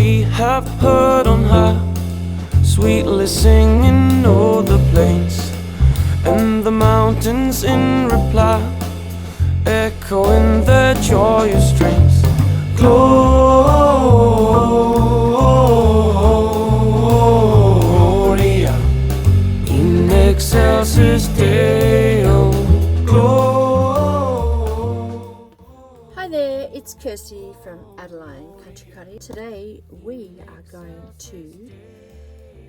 we have heard on high, sweetly singing o'er the plains and the mountains in reply, echoing their joyous strains. Gloria in excelsis Deo. Hi there, it's Kirsty from Adeline Country Cottage. Today we are going to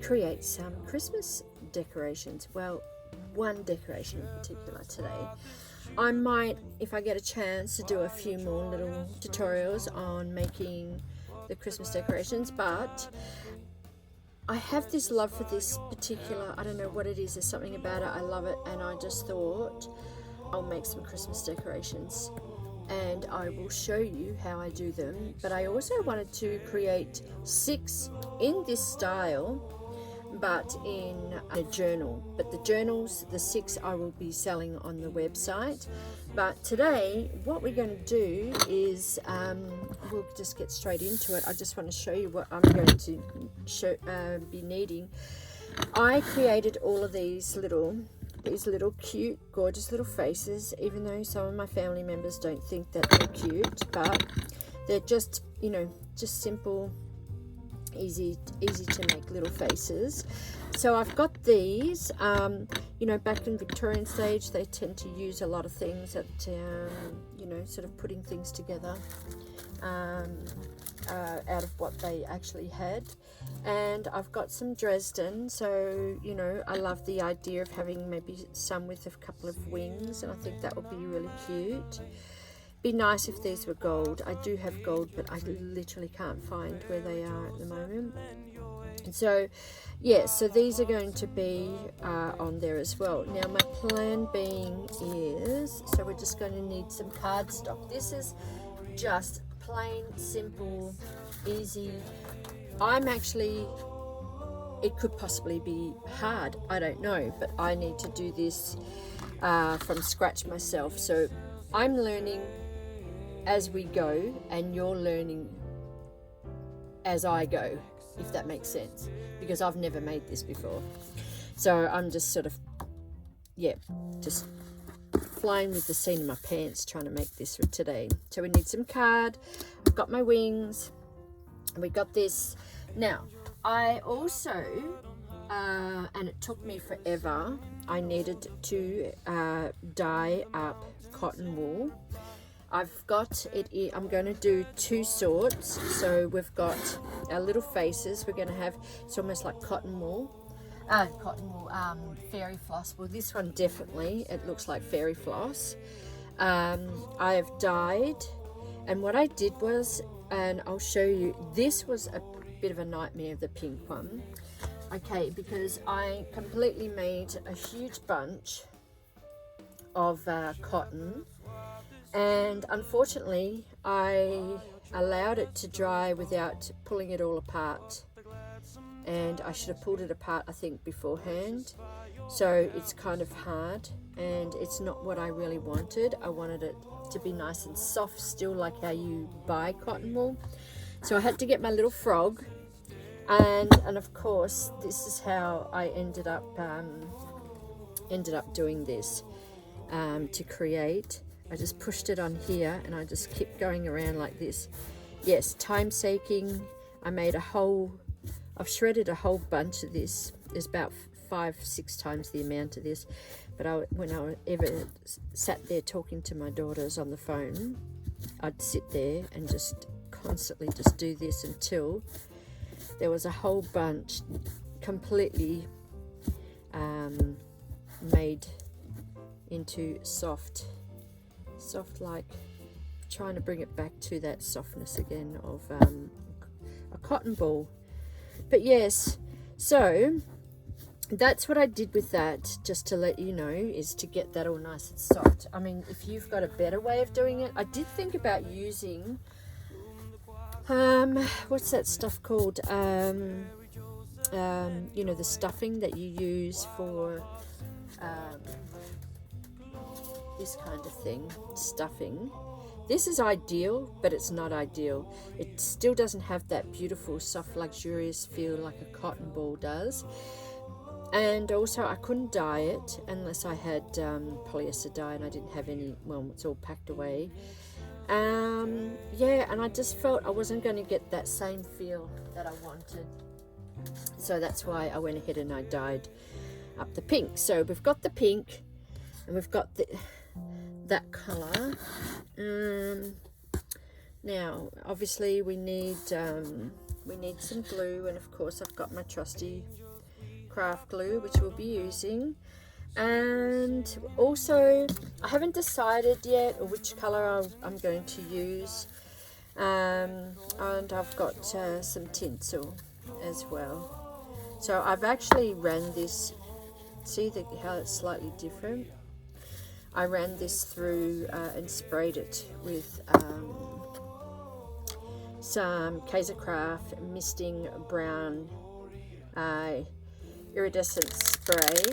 create some Christmas decorations. Well, one decoration in particular today. I might, if I get a chance, to do a few more little tutorials on making the Christmas decorations, but I have this love for this particular, I don't know what it is, there's something about it, I love it, and I just thought I'll make some Christmas decorations and I will show you how I do them. But I also wanted to create 6 in this style, but in a journal. But the journals, the 6 I will be selling on the website. But today what we're going to do is we'll just get straight into it. I just want to show you what I'm going to be needing. I created all of these little cute, gorgeous little faces, even though some of my family members don't think that they're cute, but they're just, you know, just simple, easy to make little faces. So I've got these, you know, back in Victorian stage, they tend to use a lot of things that, you know, sort of putting things together out of what they actually had. And I've got some Dresden, so, you know, I love the idea of having maybe some with a couple of wings, and I think that would be really cute. Be nice if these were gold. I do have gold, but I literally can't find where they are at the moment. And so, yeah, so these are going to be on there as well. Now, my plan being is, so we're just going to need some cardstock. This is just plain, simple, easy. I'm actually, it could possibly be hard, I don't know, but I need to do this from scratch myself. So I'm learning as we go, and you're learning as I go, if that makes sense, because I've never made this before. So I'm just sort of, yeah, just flying with the seat in my pants trying to make this for today. So we need some card. I've got my wings. We got this. Now, I also, and it took me forever, I needed to dye up cotton wool. I've got it, I'm going to do 2 sorts. So we've got our little faces. We're going to have, it's almost like cotton wool, fairy floss. Well, this one definitely, it looks like fairy floss. I have dyed, and what I did was, and I'll show you, this was a bit of a nightmare, the pink one. Okay, because I completely made a huge bunch of cotton, and unfortunately I allowed it to dry without pulling it all apart, and I should have pulled it apart, I think, beforehand. So it's kind of hard, and it's not what I really wanted. I wanted it to be nice and soft still, like how you buy cotton wool. So I had to get my little frog, and of course this is how I ended up doing this to create. I just pushed it on here and I just kept going around like this. Yes, time taking. I made I've shredded a whole bunch of this. There's about 5-6 times the amount of this. But when I ever sat there talking to my daughters on the phone, I'd sit there and just constantly just do this until there was a whole bunch completely made into soft, like trying to bring it back to that softness again of a cotton ball. But yes, so that's what I did with that, just to let you know, is to get that all nice and soft. I mean, if you've got a better way of doing it, I did think about using what's that stuff called, you know, the stuffing that you use for this kind of thing, stuffing. This is ideal, but it's not ideal. It still doesn't have that beautiful, soft, luxurious feel like a cotton ball does. And also I couldn't dye it unless I had polyester dye, and I didn't have any. Well, it's all packed away. Yeah, and I just felt I wasn't going to get that same feel that I wanted. So that's why I went ahead and I dyed up the pink. So we've got the pink and we've got that colour. Now obviously we need some glue, and of course I've got my trusty craft glue which we'll be using. And also I haven't decided yet which colour I'm going to use, and I've got some tinsel as well. So I've actually ran this, see how it's slightly different. I ran this through and sprayed it with some Kaiser Craft misting brown iridescent spray.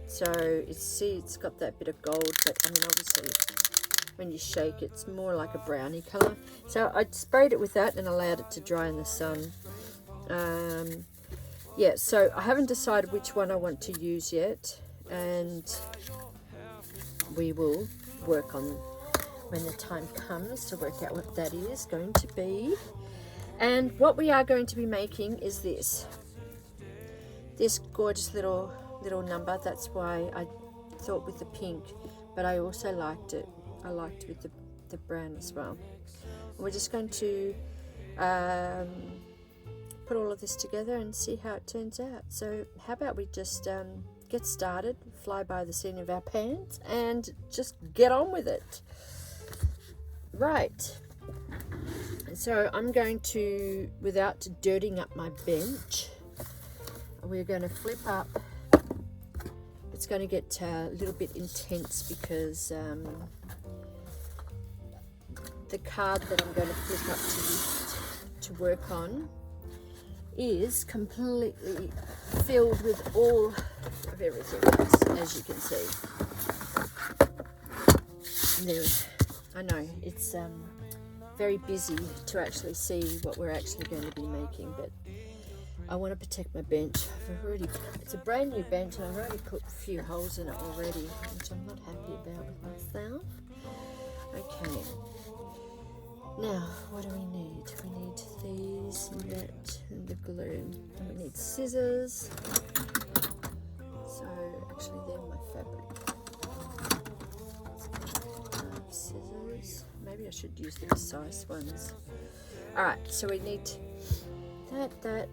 So it's got that bit of gold, but I mean obviously when you shake it's more like a brownie colour. So I sprayed it with that and allowed it to dry in the sun. Yeah, so I haven't decided which one I want to use yet, and we will work on when the time comes to work out what that is going to be. And what we are going to be making is this gorgeous little number. That's why I thought with the pink, but I also liked it. I liked with the brown as well. We're just going to put all of this together and see how it turns out. So how about we just get started, fly by the seat of our pants, and just get on with it. Right, so I'm going to, without dirtying up my bench, we're going to flip up. It's going to get a little bit intense because the card that I'm going to flip up to work on is completely filled with all of everything else, as you can see. I know it's very busy to actually see what we're actually going to be making, but I want to protect my bench. It's a brand new bench and I've already put a few holes in it already, which I'm not happy about with myself. Okay, now what do we need? We need these, that, and the glue. And we need scissors. So actually they're my fabric. Scissors. Maybe I should use the precise ones. Alright, so we need that,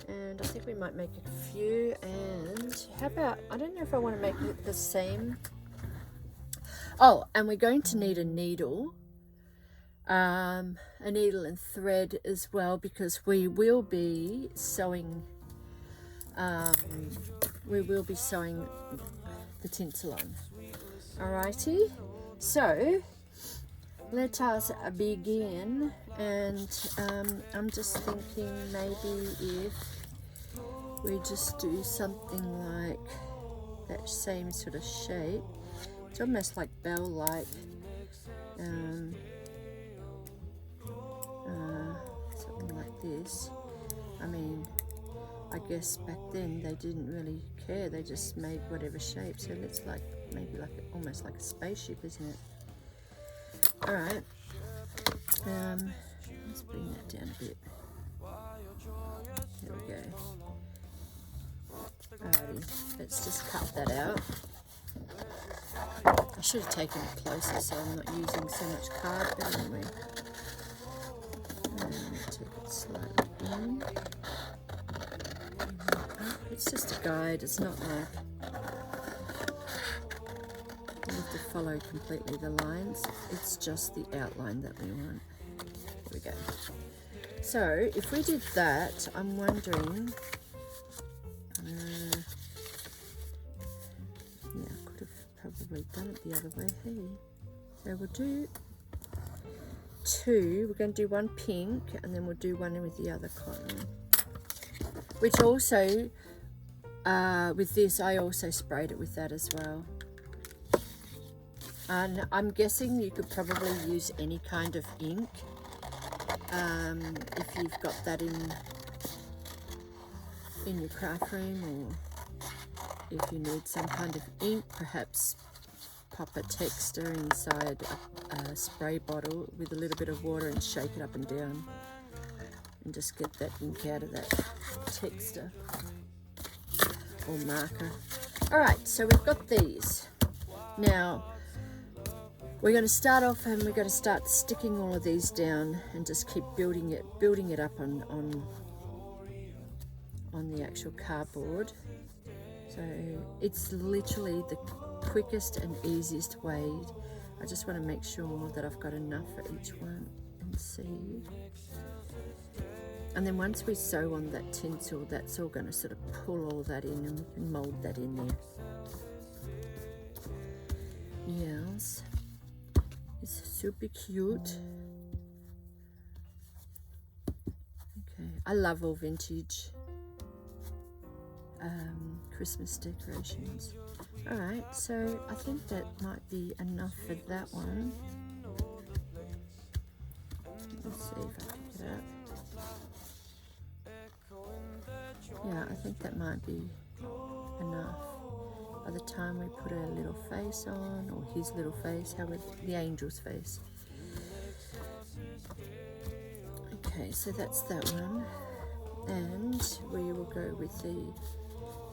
and I think we might make a few. And how about, I don't know if I want to make it the same. Oh, and we're going to need a needle and thread as well, because we will be sewing the tinsel on. Alrighty, so let us begin. And I'm just thinking maybe if we just do something like that same sort of shape. It's almost like bell-like. Something like this. I mean, I guess back then they didn't really care. They just made whatever shape. So it's like maybe like almost like a spaceship, isn't it? All right. Let's bring that down a bit. There we go. Alrighty, let's just cut that out. I should have taken it closer so I'm not using so much card, but anyway. Take it slightly in. It's just a guide, it's not like you have to follow completely the lines, it's just the outline that we want. There we go. So if we did that, I'm wondering, yeah, I could have probably done it the other way. Hey, so we'll do two. We're going to do one pink, and then we'll do one with the other cotton. Which also, with this, I also sprayed it with that as well. And I'm guessing you could probably use any kind of ink if you've got that in your craft room, or if you need some kind of ink, perhaps pop a texture inside a spray bottle with a little bit of water and shake it up and down and just get that ink out of that texture or marker. Alright, so we've got these. Now we're going to start off and we're going to start sticking all of these down and just keep building it up on the actual cardboard. So it's literally the quickest and easiest way. I just want to make sure that I've got enough for each one and see. And then once we sew on that tinsel, that's all going to sort of pull all that in and we can mold that in there. Yes, it's super cute. Okay, I love all vintage Christmas decorations. Alright, so I think that might be enough for that one. Let's see if I pick it up. Yeah, I think that might be enough. By the time we put her little face on, or his little face, however, the angel's face. Okay, so that's that one. And we will go with a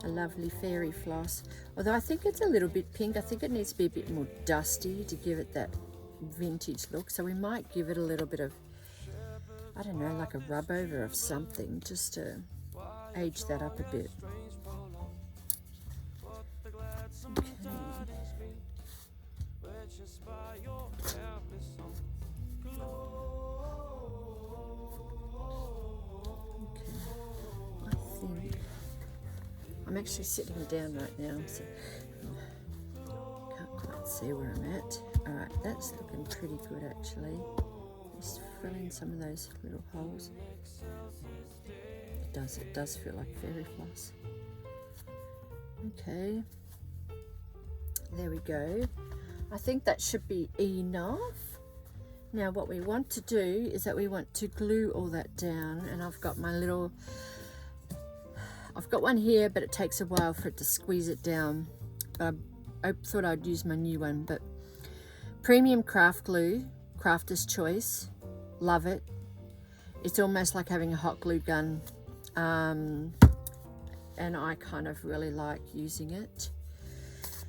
lovely fairy floss. Although I think it's a little bit pink. I think it needs to be a bit more dusty to give it that vintage look. So we might give it a little bit of, I don't know, like a rub over of something, just to age that up a bit. Okay. I'm actually sitting down right now, so can't quite see where I'm at. Alright, that's looking pretty good actually. Just fill in some of those little holes. It does feel like fairy floss. Okay, there we go. I think that should be enough. Now what we want to do is that we want to glue all that down, and I've got one here, but it takes a while for it to squeeze it down. But I thought I'd use my new one. But premium craft glue, Crafter's Choice, love it. It's almost like having a hot glue gun, and I kind of really like using it.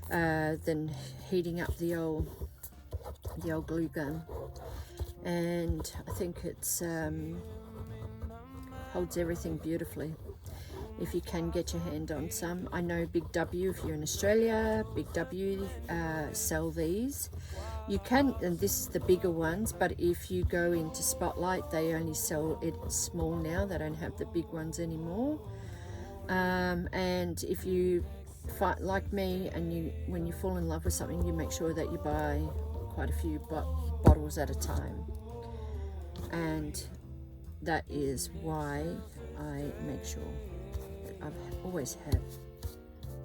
Then heating up the old glue gun, and I think it's holds everything beautifully. If you can get your hand on some. I know Big W, if you're in Australia, Big W sell these. You can, and this is the bigger ones, but if you go into Spotlight, they only sell it small now. They don't have the big ones anymore. And if you fight like me, and when you fall in love with something, you make sure that you buy quite a few bottles at a time. And that is why I make sure I've always had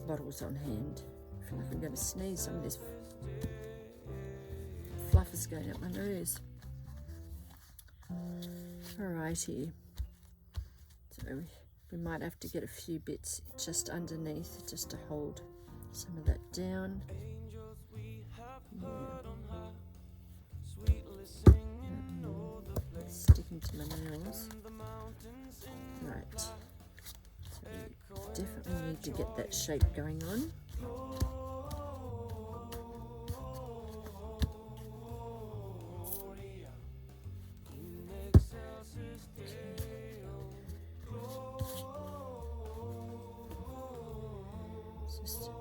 bottles on hand. I feel like I'm going to sneeze. Some of this fluff is going up my nose. Alrighty. So we might have to get a few bits just underneath just to hold some of that down. It's sticking to my nails. Right. Definitely need to get that shape going on.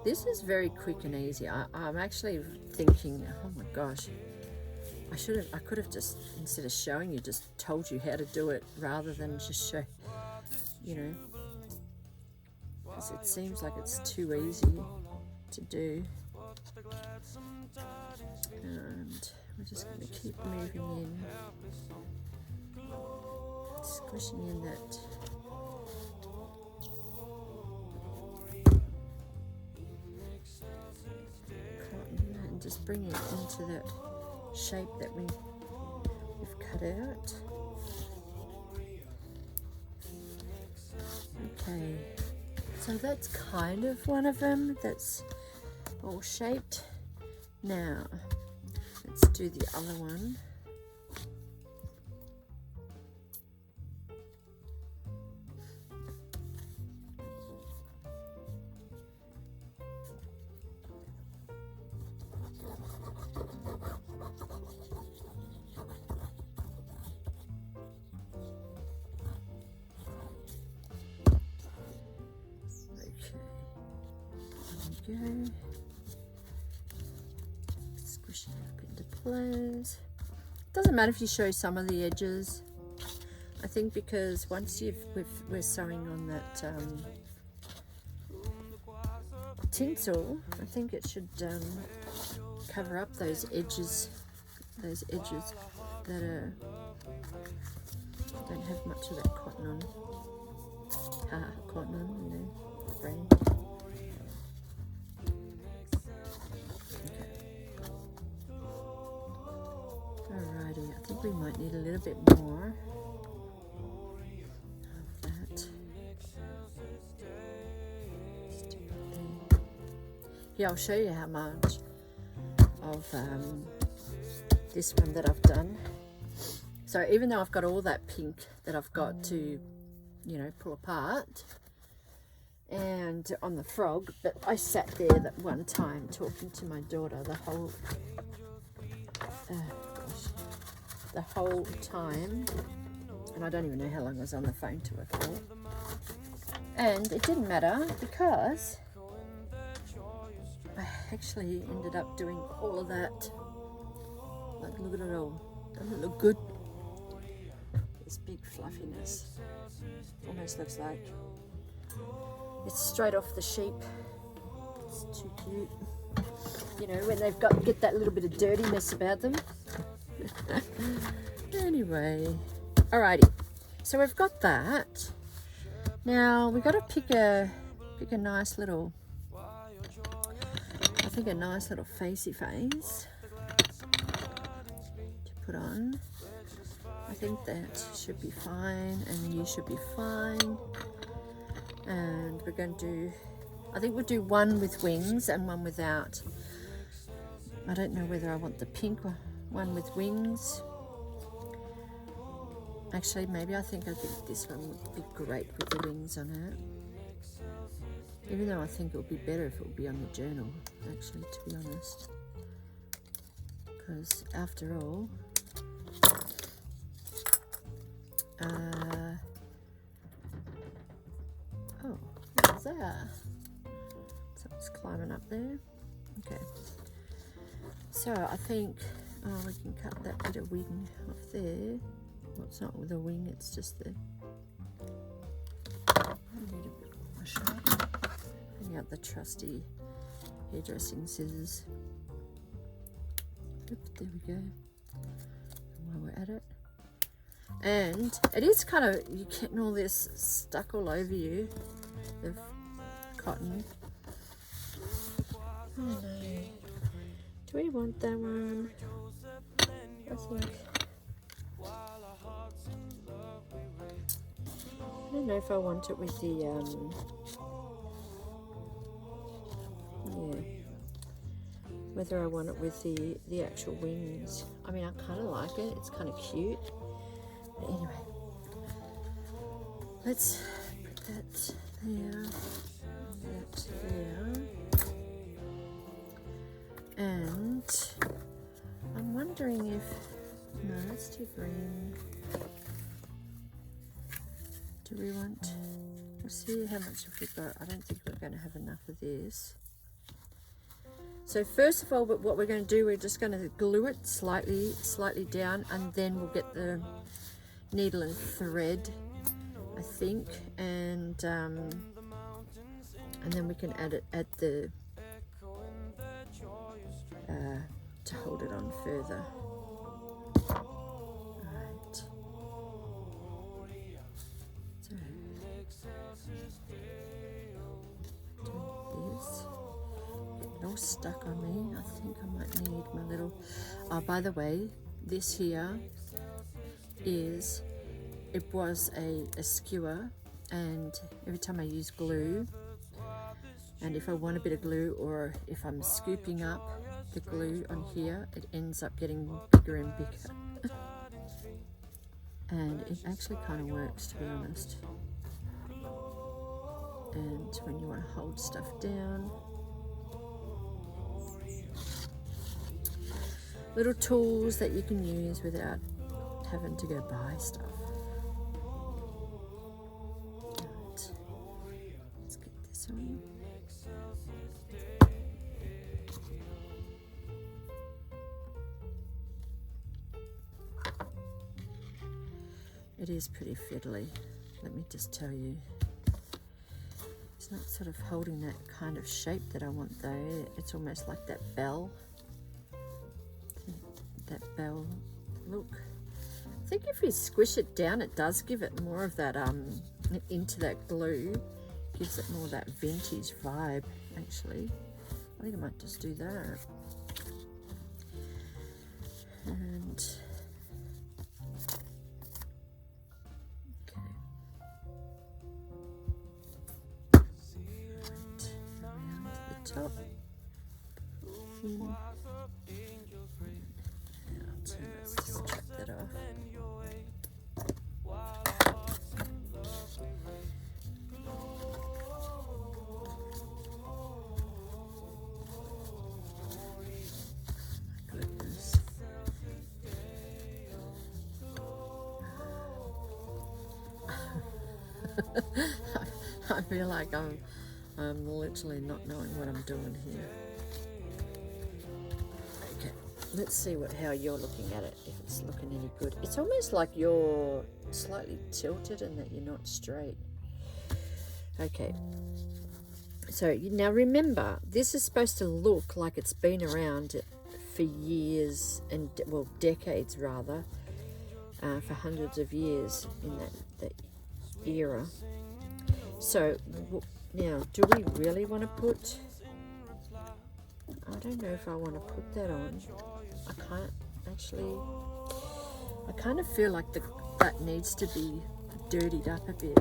This is very quick and easy. I'm actually thinking, oh my gosh, I could have just, instead of showing you, just told you how to do it rather than just show, you know. It seems like it's too easy to do, and we're just going to keep moving in, squishing in that cotton and just bring it into that shape that we've cut out. Okay, so that's kind of one of them that's all shaped. Now let's do the other one. Go. Squish it up into place. Doesn't matter if you show some of the edges. I think because once we're sewing on that tinsel, I think it should cover up those edges that don't have much of that cotton on. Cotton on, you know, brain. Alrighty, I think we might need a little bit more of that. Yeah, I'll show you how much of this one that I've done. So even though I've got all that pink that I've got to, you know, pull apart and on the frog, but I sat there that one time talking to my daughter the whole time, and I don't even know how long I was on the phone to her for, and it didn't matter because I actually ended up doing all of that. Like, look at it all. Doesn't it look good? This big fluffiness almost looks like it's straight off the sheep. It's too cute, you know, when they've get that little bit of dirtiness about them. Anyway, alrighty, so we've got that. Now we've got to pick a nice little, I think a nice little facey face to put on. I think that should be fine, and you should be fine. And we're going to do, I think we'll do one with wings and one without. I don't know whether I want the pink one with wings. Actually, maybe I think this one would be great with the wings on it. Even though I think it would be better if it would be on the journal, actually, to be honest. Because after all, oh, what's that? Something's climbing up there. Okay. So I think, oh, we can cut that bit of wing off there. Well, it's not with a wing, it's just the, I need a bit more sharp. Bring out the trusty hairdressing scissors. Oop, there we go. And while we're at it. And it is kind of, you're getting all this stuck all over you, the cotton. Oh no. Do we want that one? I think. I don't know if I want it with the, yeah, whether I want it with the actual wings. I mean, I kind of like it. It's kind of cute. But anyway, let's put that there, that there. And I'm wondering if, no, that's too green. Do we want, we'll see how much have we got. I don't think we're going to have enough of this. So first of all, what we're going to do, we're just going to glue it slightly down, and then we'll get the needle and thread, I think, and then we can add the to hold it on further. Alright. So do this. Get it all stuck on me. I think I might need my little... Oh, by the way, this here is... It was a skewer, and every time I use glue, and if I want a bit of glue, or if I'm scooping up the glue on here, it ends up getting bigger and bigger. And it actually kind of works, to be honest. And when you want to hold stuff down, little tools that you can use without having to go buy stuff. Right. Let's get this on. It is pretty fiddly, let me just tell you. It's not sort of holding that kind of shape that I want though. It's almost like that bell. That bell look. I think if you squish it down, it does give it more of that into that glue. Gives it more of that vintage vibe, actually. I think I might just do that. And top. So let's just chop that off. My goodness. I feel like I'm literally not knowing what I'm doing here. Okay, let's see how you're looking at it, if it's looking any good. It's almost like you're slightly tilted and that you're not straight. Okay, so now remember, this is supposed to look like it's been around for years, and well, decades rather, for hundreds of years in that era. So now, do we really want to put... I don't know if I want to put that on. I can't actually... I kind of feel like that needs to be dirtied up a bit.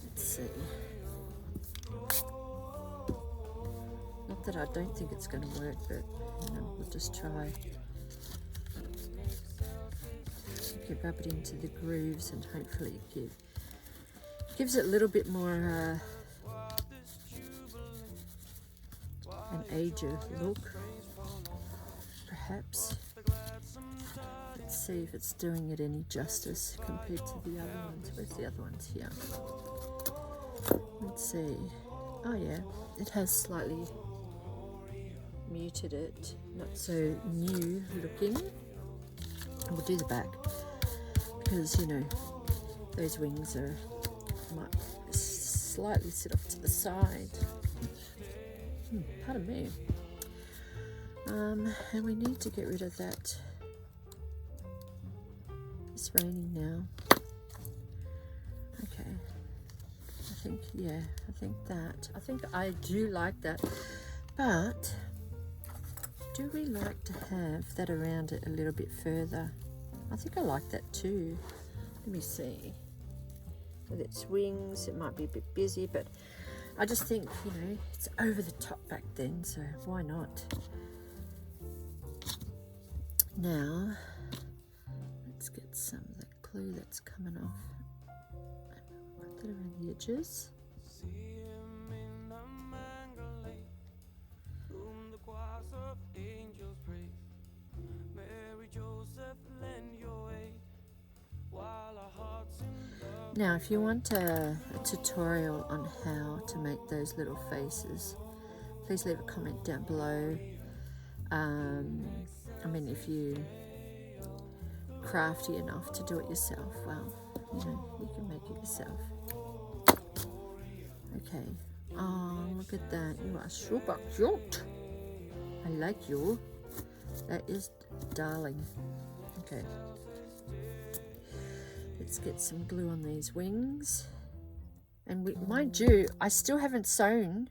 Let's see. Not that I don't think it's going to work, but you know, we'll just try. You can rub it into the grooves and hopefully gives it a little bit more an ager look, perhaps. Let's see if it's doing it any justice compared to the other ones. Where's the other ones here? Let's see. Oh yeah, it has slightly muted it, not so new looking. And we'll do the back because, you know, those wings might slightly sit off to the side. Pardon me. And we need to get rid of that. It's raining now. Okay. I think I do like that. But do we like to have that around it a little bit further? I think I like that too. Let me see. With its wings, it might be a bit busy, but I just think, you know, it's over the top back then, so why not? Now, let's get some of the glue that's coming off. Put that around the edges. Now, if you want a tutorial on how to make those little faces, please leave a comment down below. I mean, if you're crafty enough to do it yourself, well, you know, you can make it yourself. Okay. Oh, look at that. You are super cute. I like you. That is darling. Okay. Let's get some glue on these wings. And mind you, I still haven't sewn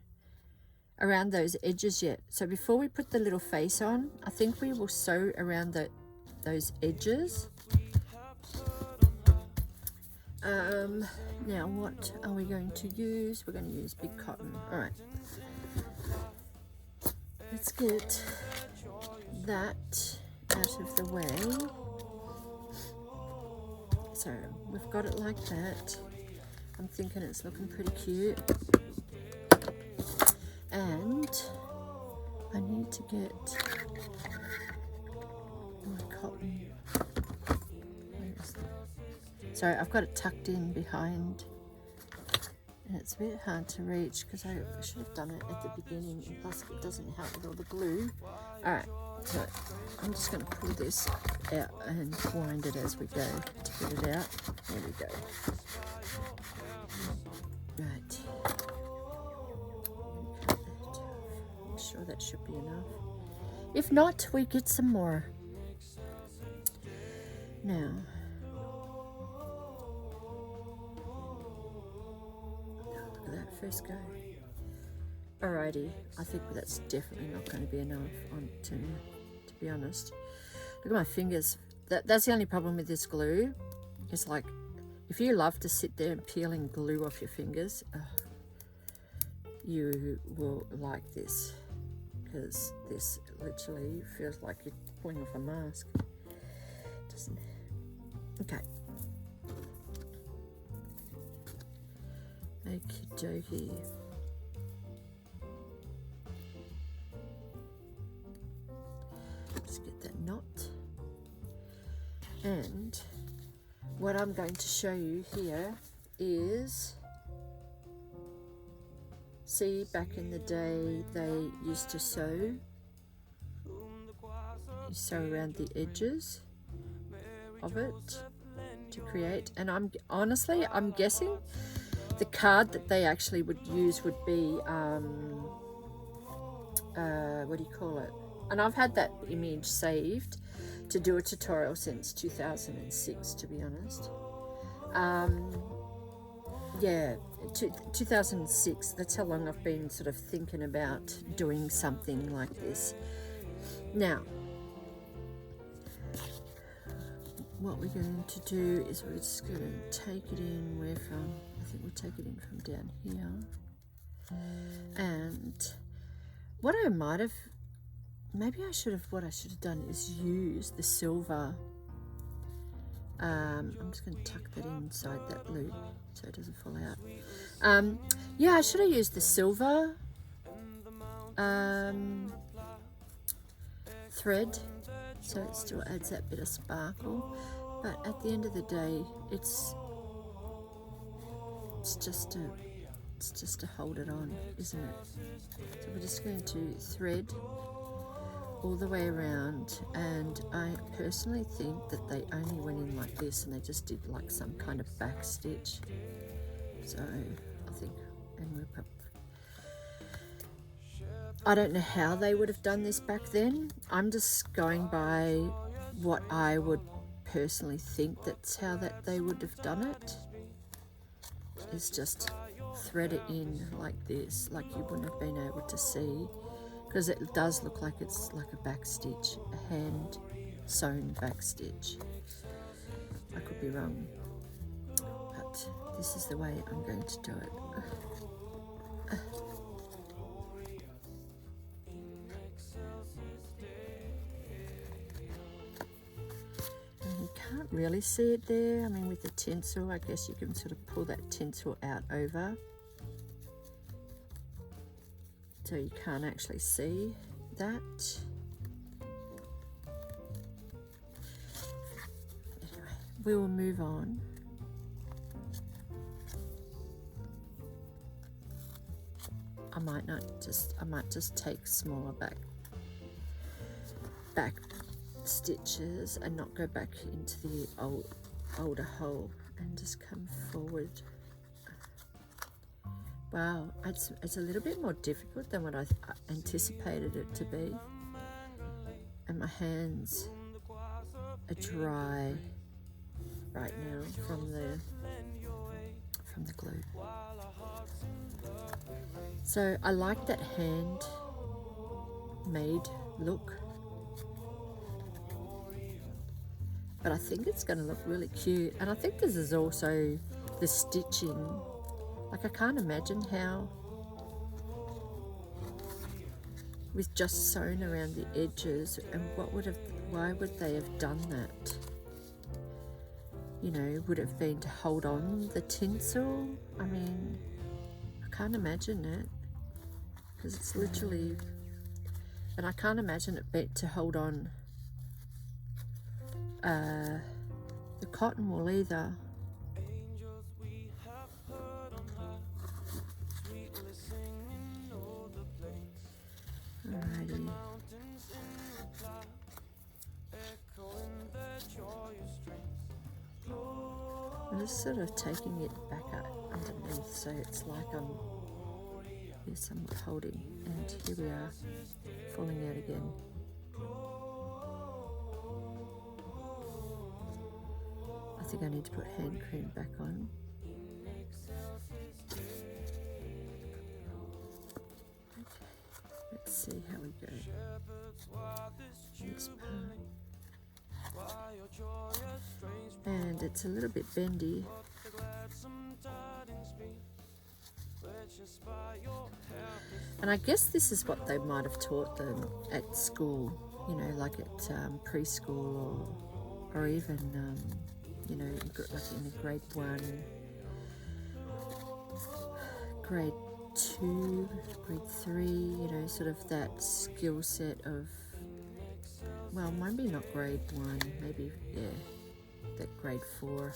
around those edges yet. So before we put the little face on, I think we will sew around those edges. Now what are we going to use? We're going to use big cotton. All right. Let's get that out of the way. So we've got it like that. I'm thinking it's looking pretty cute. And I need to get my cotton. Sorry, I've got it tucked in behind. And it's a bit hard to reach because I should have done it at the beginning, and plus it doesn't help with all the glue. Alright, so I'm just going to pull this out and wind it as we go to get it out. There we go. Right. I'm sure that should be enough. If not, we get some more. Now, look at that first go. Alrighty, I think that's definitely not going to be enough to be honest. Look at my fingers. That's the only problem with this glue. It's like, if you love to sit there and peeling glue off your fingers, you will like this, because this literally feels like you're pulling off a mask. Doesn't it? Okay. Okie dokie. Just get that knot. And what I'm going to show you here is, see, back in the day they used to sew. You sew around the edges of it to create, and I'm guessing the card that they actually would use would be what do you call it? And I've had that image saved to do a tutorial since 2006, to be honest. Yeah, 2006, that's how long I've been sort of thinking about doing something like this. Now, what we're going to do is we're just going to take it in where from, I think we'll take it in from down here. And what I might have, what I should have done is use the silver. I'm just going to tuck that inside that loop so it doesn't fall out. Yeah, I should have used the silver thread, so it still adds that bit of sparkle. But at the end of the day, it's just to hold it on, isn't it? So we're just going to thread all the way around, and I personally think that they only went in like this and they just did like some kind of back stitch. So I think, and we're probably, I don't know how they would have done this back then. I'm just going by what I would personally think that's how that they would have done it. Is just thread it in like this, like you wouldn't have been able to see, because it does look like it's like a back stitch, a hand sewn back stitch. I could be wrong, but this is the way I'm going to do it. And you can't really see it there. I mean, with the tinsel, I guess you can sort of pull that tinsel out over, so you can't actually see that. Anyway, we will move on. I might just take smaller back stitches and not go back into the older hole and just come forward. Wow, it's a little bit more difficult than what I anticipated it to be. And my hands are dry right now from the glue. So I like that hand made look, but I think it's going to look really cute. And I think this is also the stitching. Like, I can't imagine how, with just sewn around the edges, and why would they have done that? You know, would it have been to hold on the tinsel? I mean, I can't imagine it, because it's literally, and I can't imagine it being to hold on the cotton wool either. Alrighty. I'm just sort of taking it back up underneath, so it's like I'm somewhat holding, and here we are, falling out again. I think I need to put hand cream back on. Okay, let's see how we go. This part. And it's a little bit bendy. And I guess this is what they might have taught them at school, you know, like at preschool, or even, you know, like in a grade 1, grade 2, grade 3, you know, sort of that skill set of, well, maybe not grade 1, maybe, yeah, that grade 4,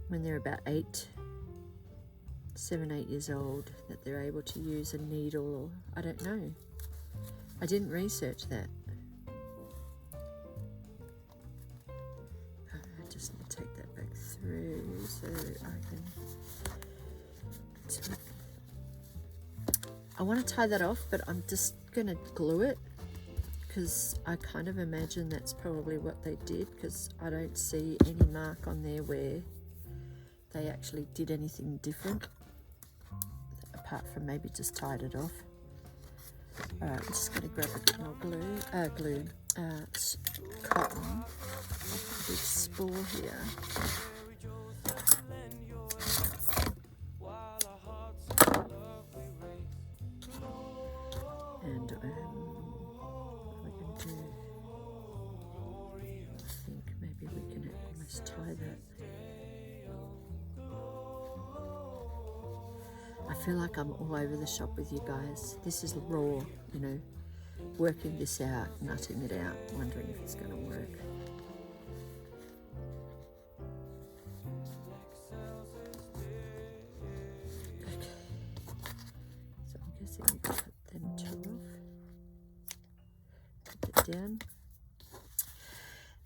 when they're about 7, 8 years old, that they're able to use a needle, or I don't know. I didn't research that. I just need to take that back through so I can. I want to tie that off, but I'm just gonna glue it, because I kind of imagine that's probably what they did, because I don't see any mark on there where they actually did anything different, apart from maybe just tied it off. Alright, I'm just going to grab a bit more cotton, a big spool here. And what we can do, I think maybe we can almost tie that. I feel like I'm all over the shop with you guys. This is raw, you know, working this out, nutting it out, wondering if it's going to work. Okay, so I'm guessing we can cut them two off. Put it down.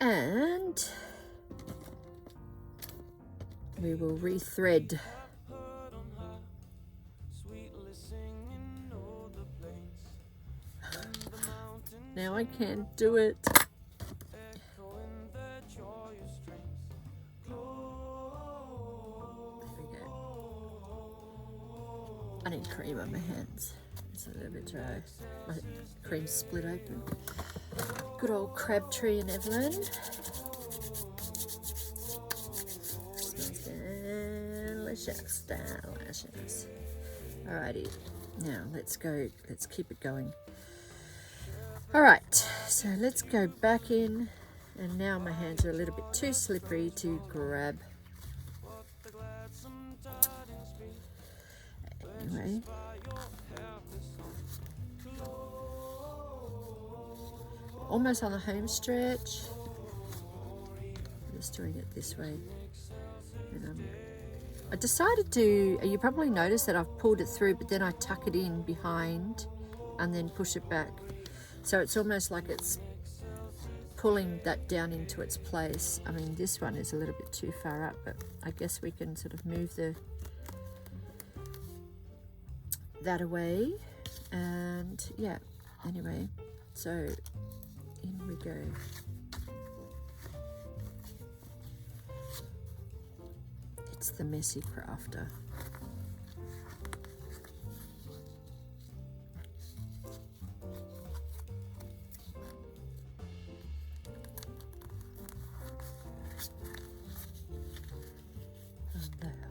And we will rethread. Now I can't do it. There we go. I need cream on my hands. It's a little bit dry. My cream's split open. Good old Crabtree and Evelyn. Delicious, delicious. Alrighty, now let's go. Let's keep it going. Alright, so let's go back in, and now my hands are a little bit too slippery to grab. Anyway. Almost on the home stretch. I'm just doing it this way. And I decided to, you probably noticed that I've pulled it through, but then I tuck it in behind and then push it back. So it's almost like it's pulling that down into its place. I mean, this one is a little bit too far up, but I guess we can sort of move that away. And yeah, anyway, so in we go. It's the messy crafter.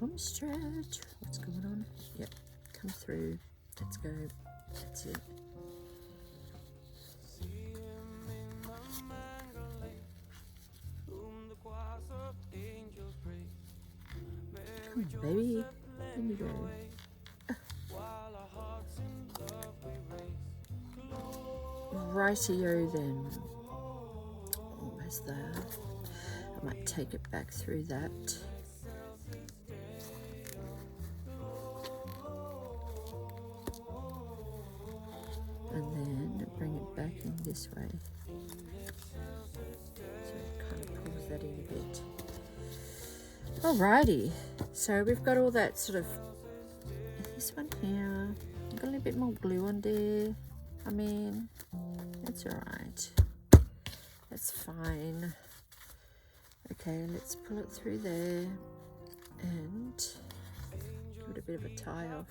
home stretch. What's going on? Yep, come through. Let's go. That's it. Come on, baby. Let me go. Rightio then. Almost there. I might take it back through that. And then bring it back in this way. So it kind of pulls that in a bit. Alrighty, so we've got all that sort of, this one here, I've got a little bit more glue on there. I mean, that's alright. That's fine. Okay, let's pull it through there and give it a bit of a tie off.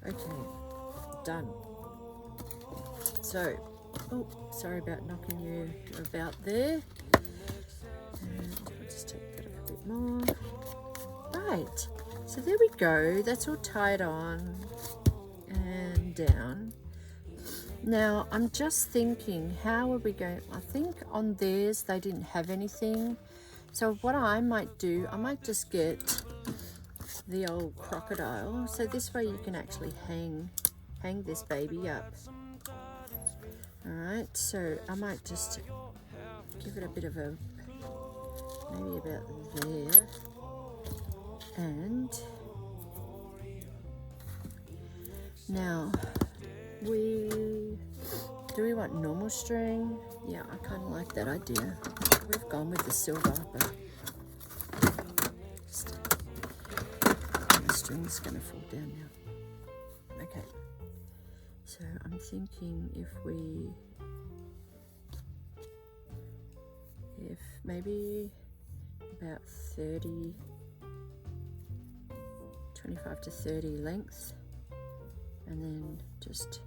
Okay, done. So, oh, sorry about knocking you about there. And I'll just take that up a bit more. Right, so there we go. That's all tied on and down. Now, I'm just thinking, how are we going? I think on theirs, they didn't have anything. So what I might do, I might just get the old crocodile. So this way you can actually hang this baby up. All right, so I might just give it a bit of a, maybe about there. And now do we want normal string? Yeah, I kind of like that idea. We've gone with the silver, but the string's going to fall down now. Okay, so I'm thinking if maybe about 30, 25 to 30 lengths, and then just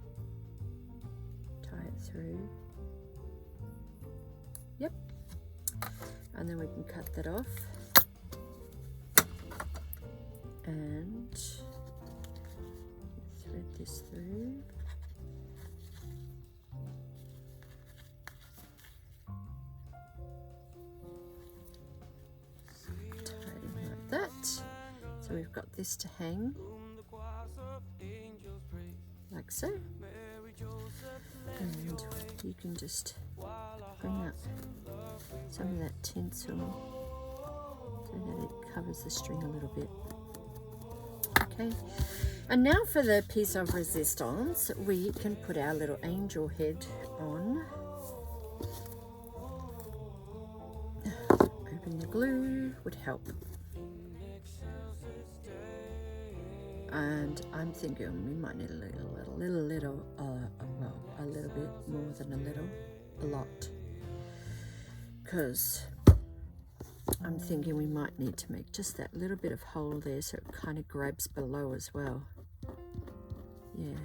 tie it through. Yep, and then we can cut that off and thread this through. Tie it in like that. So we've got this to hang like so, and you can just bring up some of that tinsel so that it covers the string a little bit. Okay, and now for the piece of resistance, we can put our little angel head on. Open the glue would help. And I'm thinking we might need a little bit more than a lot, because I'm thinking we might need to make just that little bit of hole there so it kind of grabs below as well. Yeah,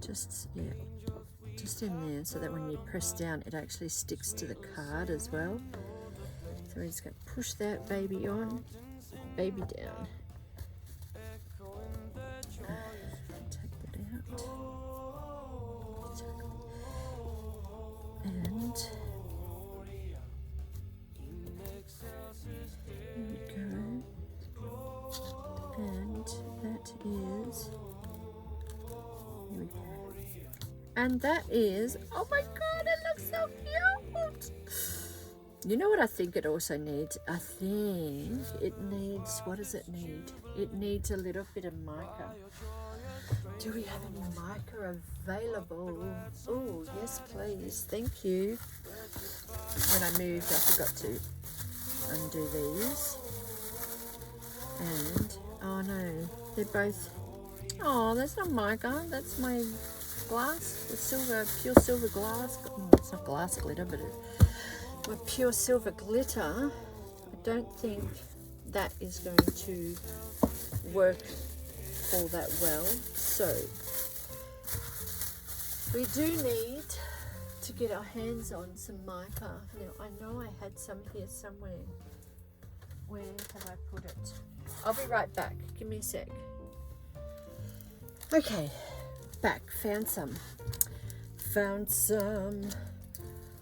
just in there, so that when you press down it actually sticks to the card as well. So we're just going to push that baby down. Take that out. And there we go. And that is, there we go. And that is, oh my god, it looks so cute. You know what I think it also needs? I think it needs, what does it need? It needs a little bit of mica. Do we have any mica available? Oh, yes, please. Thank you. When I moved, I forgot to undo these. And, oh no, they're both, oh, that's not mica. That's my glass, the silver, pure silver glass. It's not glass glitter, but my pure silver glitter. I don't think that is going to work all that well. So we do need to get our hands on some mica. Now I know I had some here somewhere. Where have I put it? I'll be right back. Give me a sec. Okay, back. Found some. Let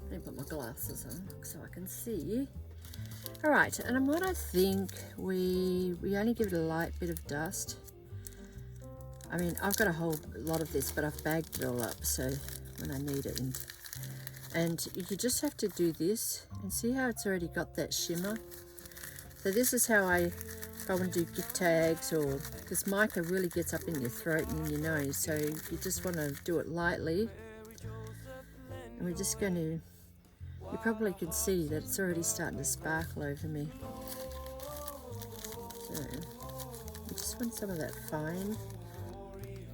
me put my glasses on so I can see. All right, and what I think, we only give it a light bit of dust. I mean, I've got a whole lot of this, but I've bagged it all up so when I need it. And you just have to do this and see how it's already got that shimmer. So this is how if I want to do gift tags, or because mica really gets up in your throat and in your nose, so you just want to do it lightly. And we're just going to, you probably can see that it's already starting to sparkle over me. So I just want some of that fine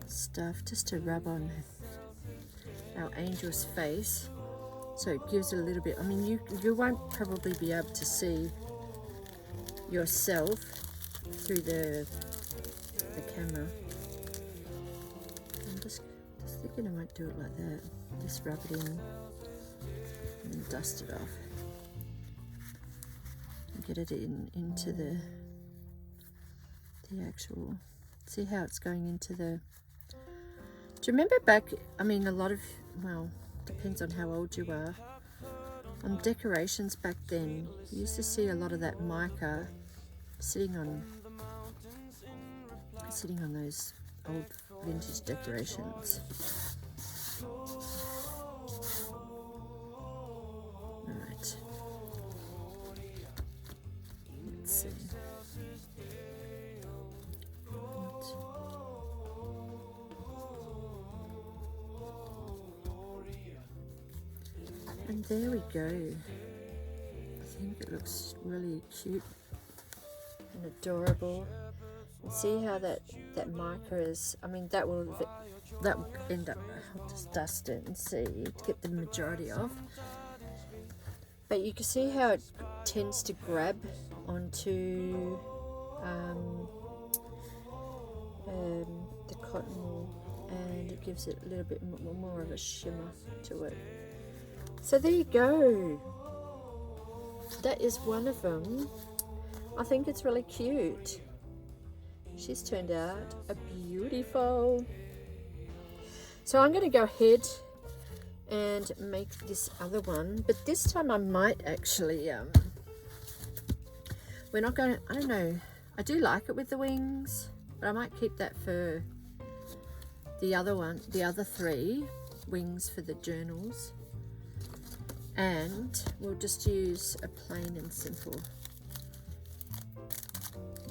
stuff just to rub on our angel's face, so it gives it a little bit. I mean, you won't probably be able to see yourself through the camera. I'm just thinking I might do it like that. Just rub it in and then dust it off and get it into the actual. See how it's going into the. Do you remember back? I mean, a lot of, well, depends on how old you are. On decorations back then, you used to see a lot of that mica sitting on those old vintage decorations. All right. Let's see. And there we go. I think it looks really cute and adorable. And see how that mica is. I mean, that will end up. I'll just dust it and see to get the majority off. But you can see how it tends to grab onto the cotton wool, and it gives it a little bit more of a shimmer to it. So there you go. That is one of them. I think it's really cute. She's turned out a beautiful. So I'm going to go ahead and make this other one, but this time I might actually we're not going to, I don't know, I do like it with the wings, but I might keep that for the other one, the other 3 wings for the journals. And we'll just use a plain and simple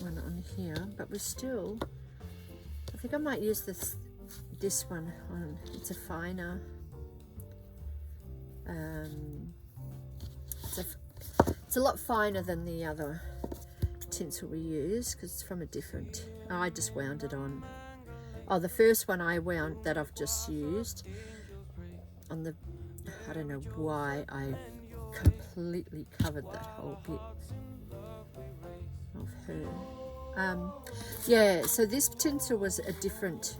one on here, but we're still, I think I might use this one on. It's a finer, it's a lot finer than the other tinsel we use because it's from a different. I just wound it on. Oh, the first one I wound that I've just used on the. I don't know why I completely covered that whole bit of her. Yeah, so this tinsel was a different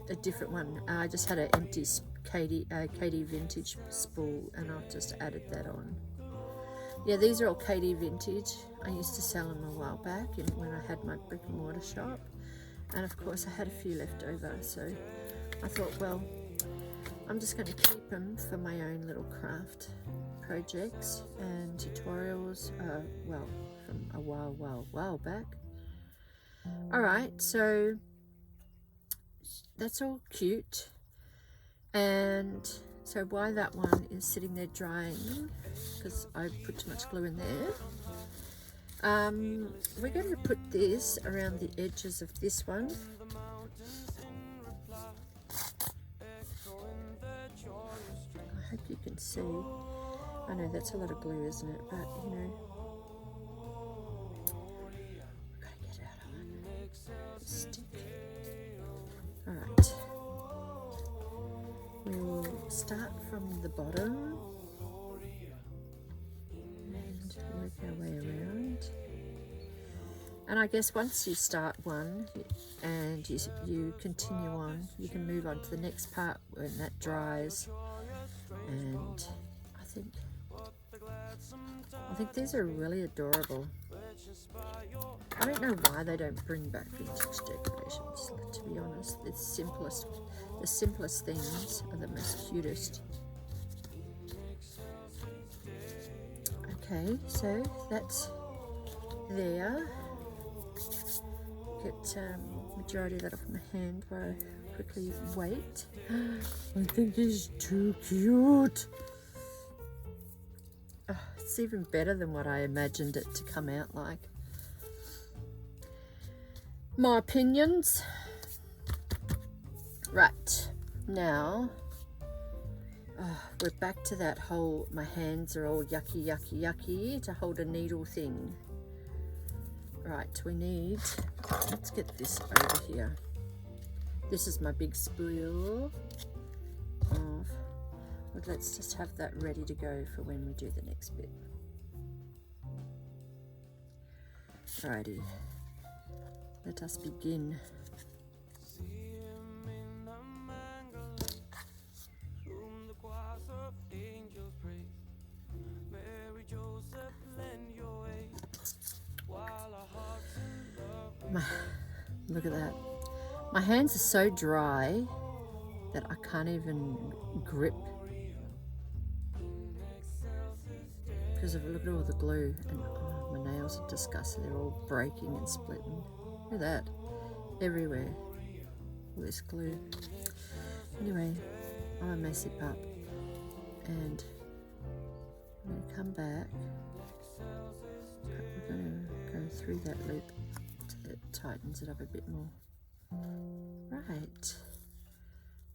one. I just had an empty Katie Vintage spool, and I've just added that on. Yeah, these are all Katie Vintage. I used to sell them a while back when I had my brick and mortar shop, and of course I had a few left over, so I thought, well, I'm just going to keep them for my own little craft projects and tutorials, well, from a while back. Alright, so that's all cute. And so while that one is sitting there drying, because I put too much glue in there, we're going to put this around the edges of this one. I hope you can see. I know that's a lot of glue, isn't it? But you know, gotta get it out of the stick. Alright. We'll start from the bottom and work our way around. And I guess once you start one and you continue on, you can move on to the next part when that dries. And I think these are really adorable. I don't know why they don't bring back vintage decorations, to be honest. The simplest things are the most cutest. Okay, so that's there. Get majority of that off my hand while I quickly wait. I think he's too cute. Oh, it's even better than what I imagined it to come out like. My opinions. Right, now we're back to that whole, my hands are all yucky to hold a needle thing. Right, we need, let's get this over here. This is my big spool of, well, let's just have that ready to go for when we do the next bit. Alrighty, let us begin. Look at that. My hands are so dry that I can't even grip because of, look at all the glue, and oh, my nails are disgusting. They're all breaking and splitting. Look at that. Everywhere. All this glue. Anyway, I'm a messy pup. And I'm going to come back. We're going to go through that loop until it tightens it up a bit more. Right.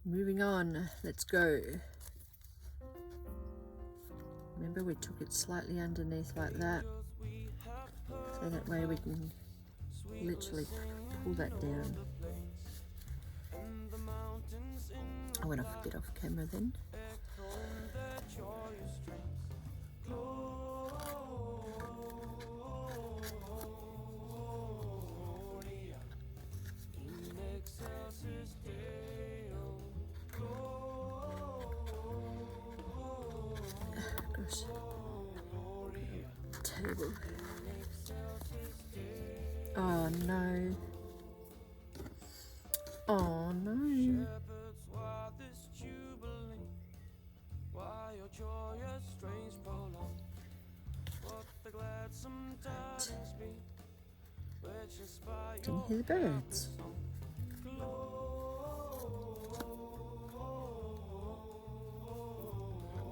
Moving on. Let's go. Remember, we took it slightly underneath like that. So that way we can literally pull that down. I went off a bit off camera then. Gosh. Table. Oh no. Oh no. Can you hear the birds?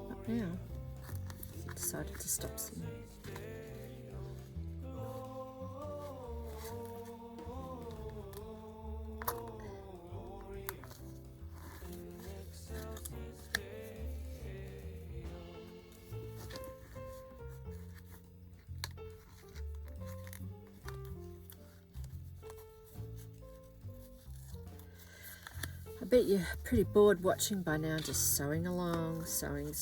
Not now. He decided to stop singing. I bet you're pretty bored watching by now, just sewing along, sewing.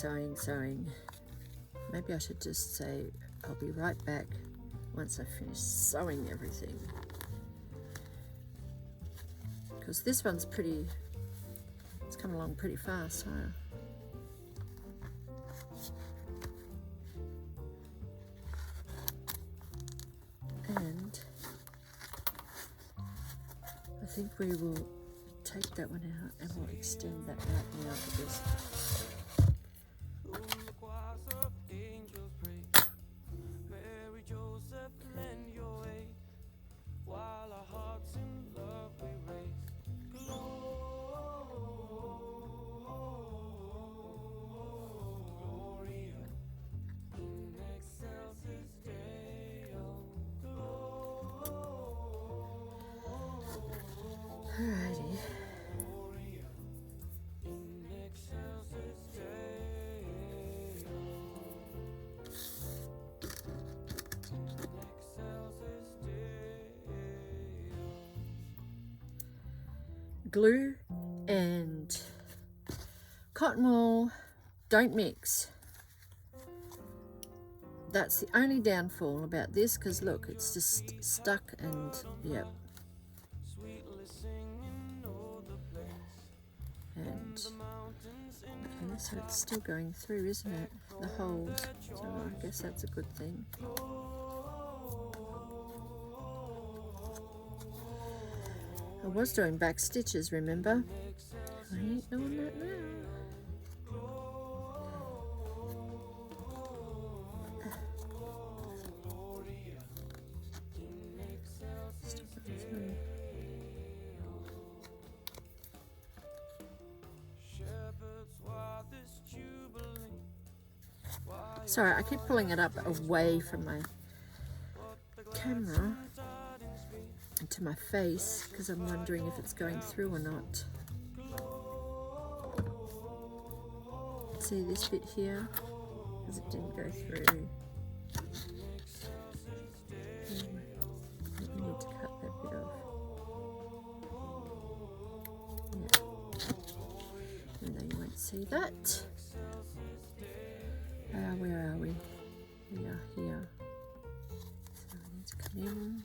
Maybe I should just say I'll be right back once I finish sewing everything. Because this one's pretty, it's come along pretty fast, huh? And I think we will take that one out and we'll extend that out now because alrighty. Glue and cotton wool don't mix. that's the only downfall about this, because look, it's just stuck and yep. And okay, so it's still going through, isn't it? The holes. So I guess that's a good thing. I was doing back stitches, remember? I ain't doing that now. Sorry, I keep pulling it up away from my camera to my face because I'm wondering if it's going through or not. See this bit here? Because it didn't go through. We need to cut that bit off. Yeah. Even though you won't see that. Where are we? We are here. So we need to come in.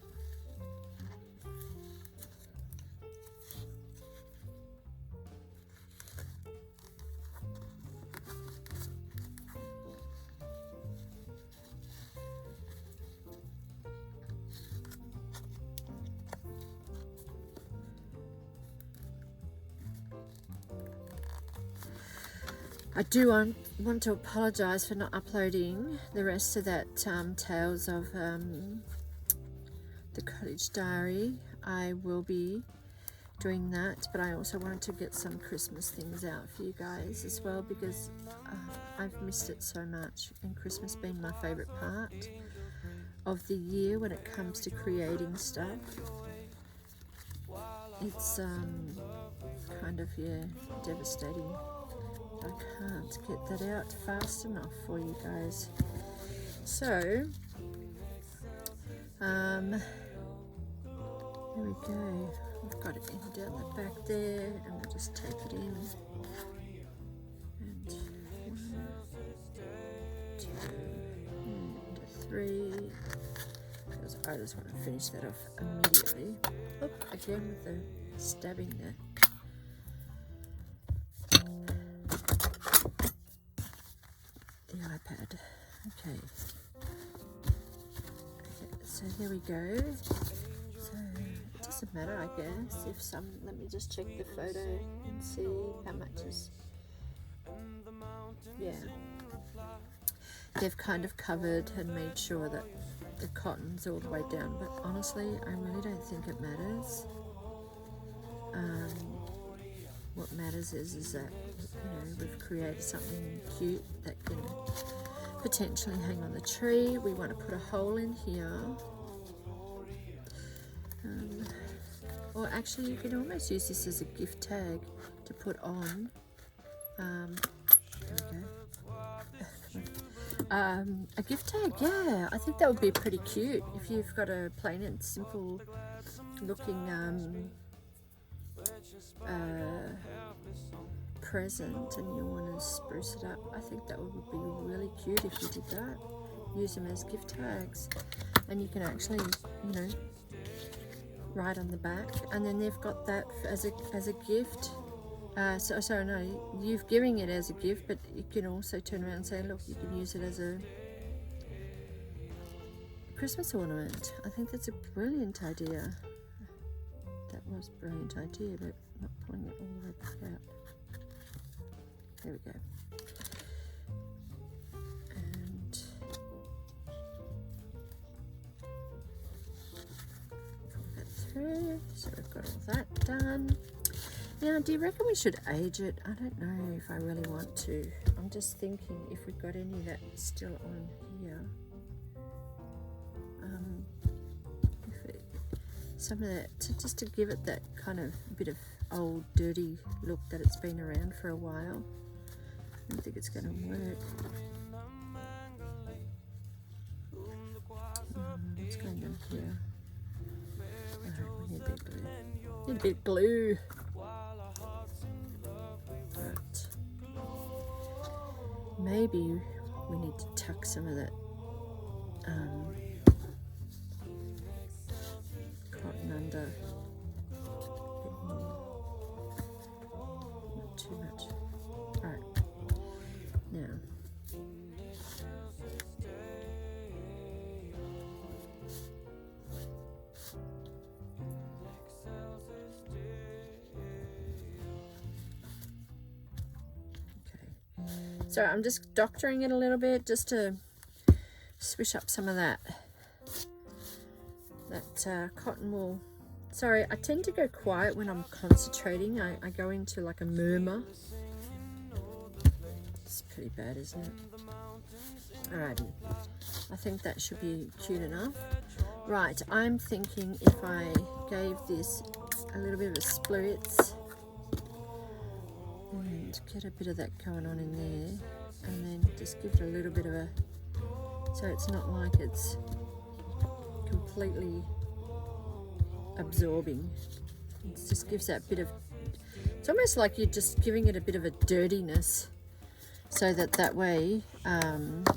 I do want to apologise for not uploading the rest of that Tales of the Cottage Diary. I will be doing that, but I also wanted to get some Christmas things out for you guys as well, because I've missed it so much, and Christmas being my favourite part of the year when it comes to creating stuff. It's kind of, yeah, devastating. I can't get that out fast enough for you guys. So, there we go. We've got it in down the back there, and we'll just tape it in. And 1, 2, and 3. Because I just want to finish that off immediately. Oh, again with the stabbing there. iPad. Okay, so there we go. So it doesn't matter, I guess, if some, let me just check the photo and see how much is, yeah, they've kind of covered and made sure that the cotton's all the way down, but honestly I really don't think it matters. What matters is that, you know, we've created something cute that can potentially hang on the tree. We want to put a hole in here. Or actually you can almost use this as a gift tag to put on. There we go. A gift tag, yeah. I think that would be pretty cute if you've got a plain and simple looking present and you want to spruce it up. I think that would be really cute if you did that. Use them as gift tags, and you can actually, you know, write on the back, and then they've got that as a gift. Sorry, no, you've giving it as a gift, but you can also turn around and say, look, you can use it as a Christmas ornament. I think that's a brilliant idea. That was a brilliant idea, but not pulling it all the way back out. There we go. And pull that through. So we've got all that done. Now, do you reckon we should age it? I don't know if I really want to. I'm just thinking if we've got any that's still on here. Some of that, just to give it that kind of bit of old dirty look that it's been around for a while. I don't think it's going to work. What's going on here? Alright, we need a bit glue. Need a bit of glue. Right. Maybe we need to tuck some of that cotton under. Not too much. All right. Now. So I'm just doctoring it a little bit just to swish up some of that cotton wool. Sorry, I tend to go quiet when I'm concentrating. I go into like a murmur. It's pretty bad, isn't it? Alrighty, I think that should be cute enough. Right, I'm thinking if I gave this a little bit of a spritz and get a bit of that going on in there, and then just give it a little bit of a, so it's not like it's completely absorbing. It just gives that bit of, it's almost like you're just giving it a bit of a dirtiness, so that way, and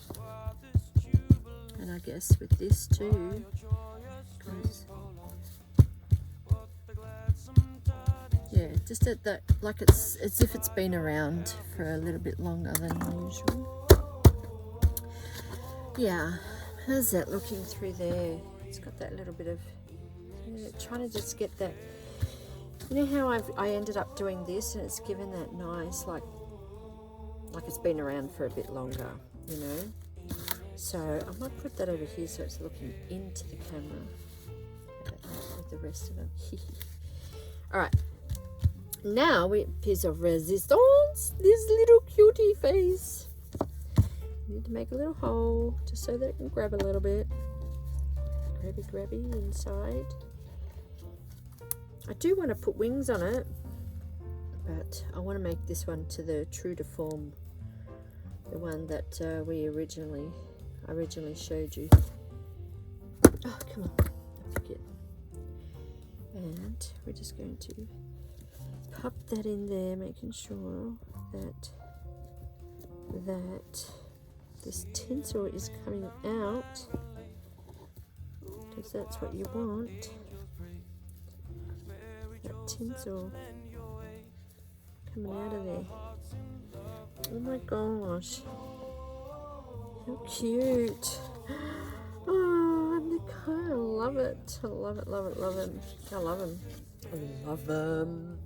I guess with this too, yeah, just that like it's as if it's been around for a little bit longer than usual. Yeah, how's that looking through there? It's got that little bit of, yeah, trying to just get that, you know how I ended up doing this and it's given that nice like it's been around for a bit longer, you know. So I might put that over here so it's looking into the camera. I don't know with the rest of them. All right. Now we piece of resistance, this little cutie face. Need to make a little hole just so that it can grab a little bit. Grabby inside. I do want to put wings on it, but I want to make this one to the true to form, the one that I originally showed you. Oh, come on, I forget. And we're just going to pop that in there, making sure that this tinsel is coming out, because that's what you want. That tinsel coming out of there. Oh my gosh, how cute. Oh, and I love it. I love it. I love them.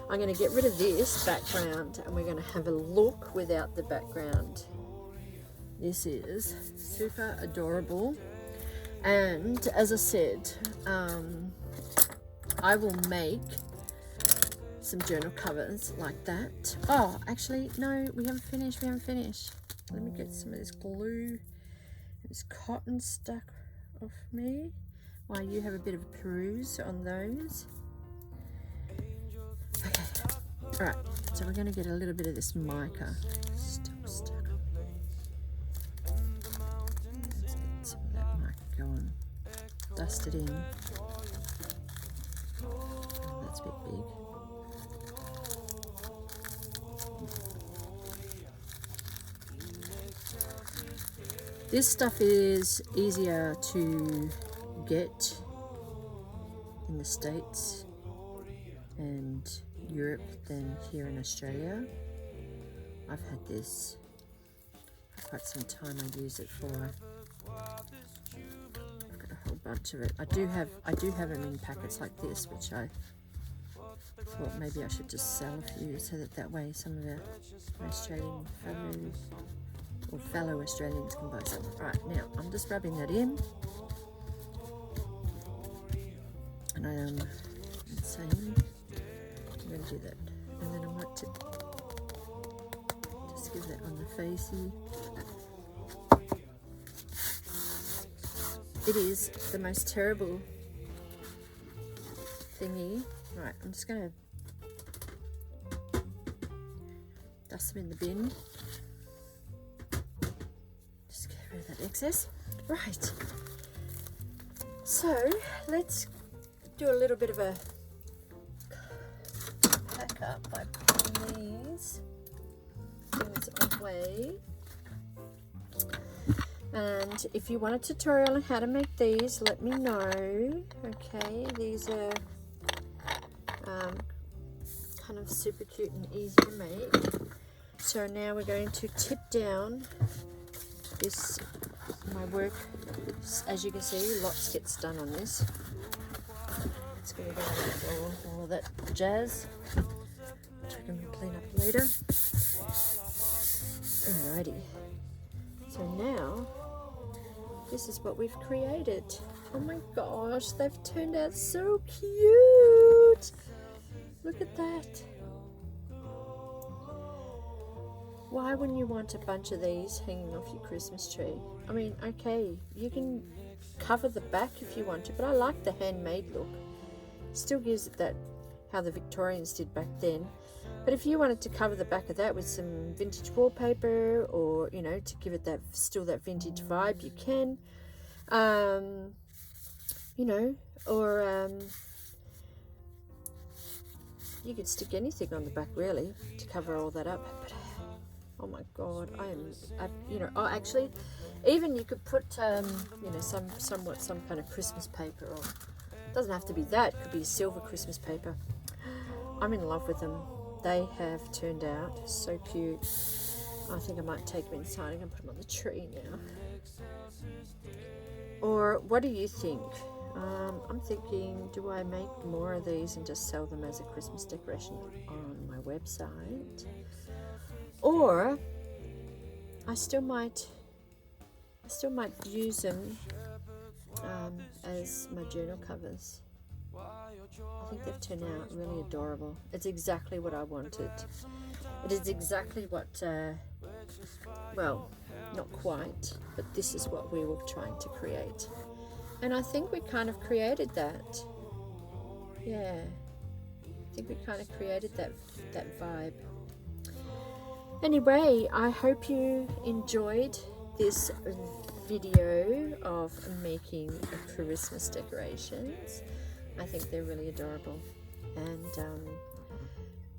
I'm going to get rid of this background and we're going to have a look without the background. This is super adorable. And as I said, I will make some journal covers like that. Oh, actually, no, we haven't finished. Let me get some of this glue. This cotton stuck off me while you have a bit of a peruse on those. Okay, all right, so we're going to get a little bit of this mica still stuck on me. Let's get some of that mica going. Dust it in. Oh, that's a bit big. This stuff is easier to get in the States and Europe than here in Australia. I've had this for quite some time. I use it for, I've got a whole bunch of it. I do have them in packets like this, which I thought maybe I should just sell a few so that way some of our Australian fellow Australians can buy some. Right, now I'm just rubbing that in, and I am saying I'm going to do that, and then I might just give that on the facey. It is the most terrible thingy. Right, I'm just going to dust them in the bin. Just get rid of that excess. Right. So let's do a little bit of a pack up by putting these things away. And if you want a tutorial on how to make these, let me know. Okay, these are kind of super cute and easy to make. So now we're going to tip down this, my work. As you can see, lots gets done on this. It's going to go on all of that jazz, which I can clean up later. Alrighty. So now, this is what we've created. Oh my gosh, they've turned out so cute. Look at that. Why wouldn't you want a bunch of these hanging off your Christmas tree? I mean, okay, you can cover the back if you want to, but I like the handmade look. Still gives it that, how the Victorians did back then. But if you wanted to cover the back of that with some vintage wallpaper, or, you know, to give it that, still that vintage vibe, you can. You know, or you could stick anything on the back really to cover all that up. But oh my god, you know, oh, actually, even you could put, you know, some kind of Christmas paper, or it doesn't have to be that. It could be silver Christmas paper. I'm in love with them. They have turned out so cute. I think I might take them inside and put them on the tree now. Or what do you think? I'm thinking, do I make more of these and just sell them as a Christmas decoration on my website? Or I still might use them as my journal covers. I think they've turned out really adorable. It's exactly what I wanted. It is exactly what, well, not quite, but this is what we were trying to create. And I think we kind of created that. Yeah, I think we kind of created that vibe. Anyway, I hope you enjoyed this video of making Christmas decorations. I think they're really adorable. And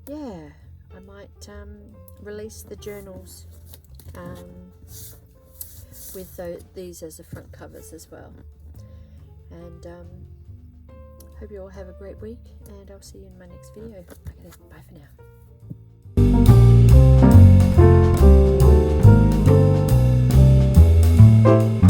yeah, I might release the journals with these as the front covers as well. And hope you all have a great week, and I'll see you in my next video. Okay, bye for now.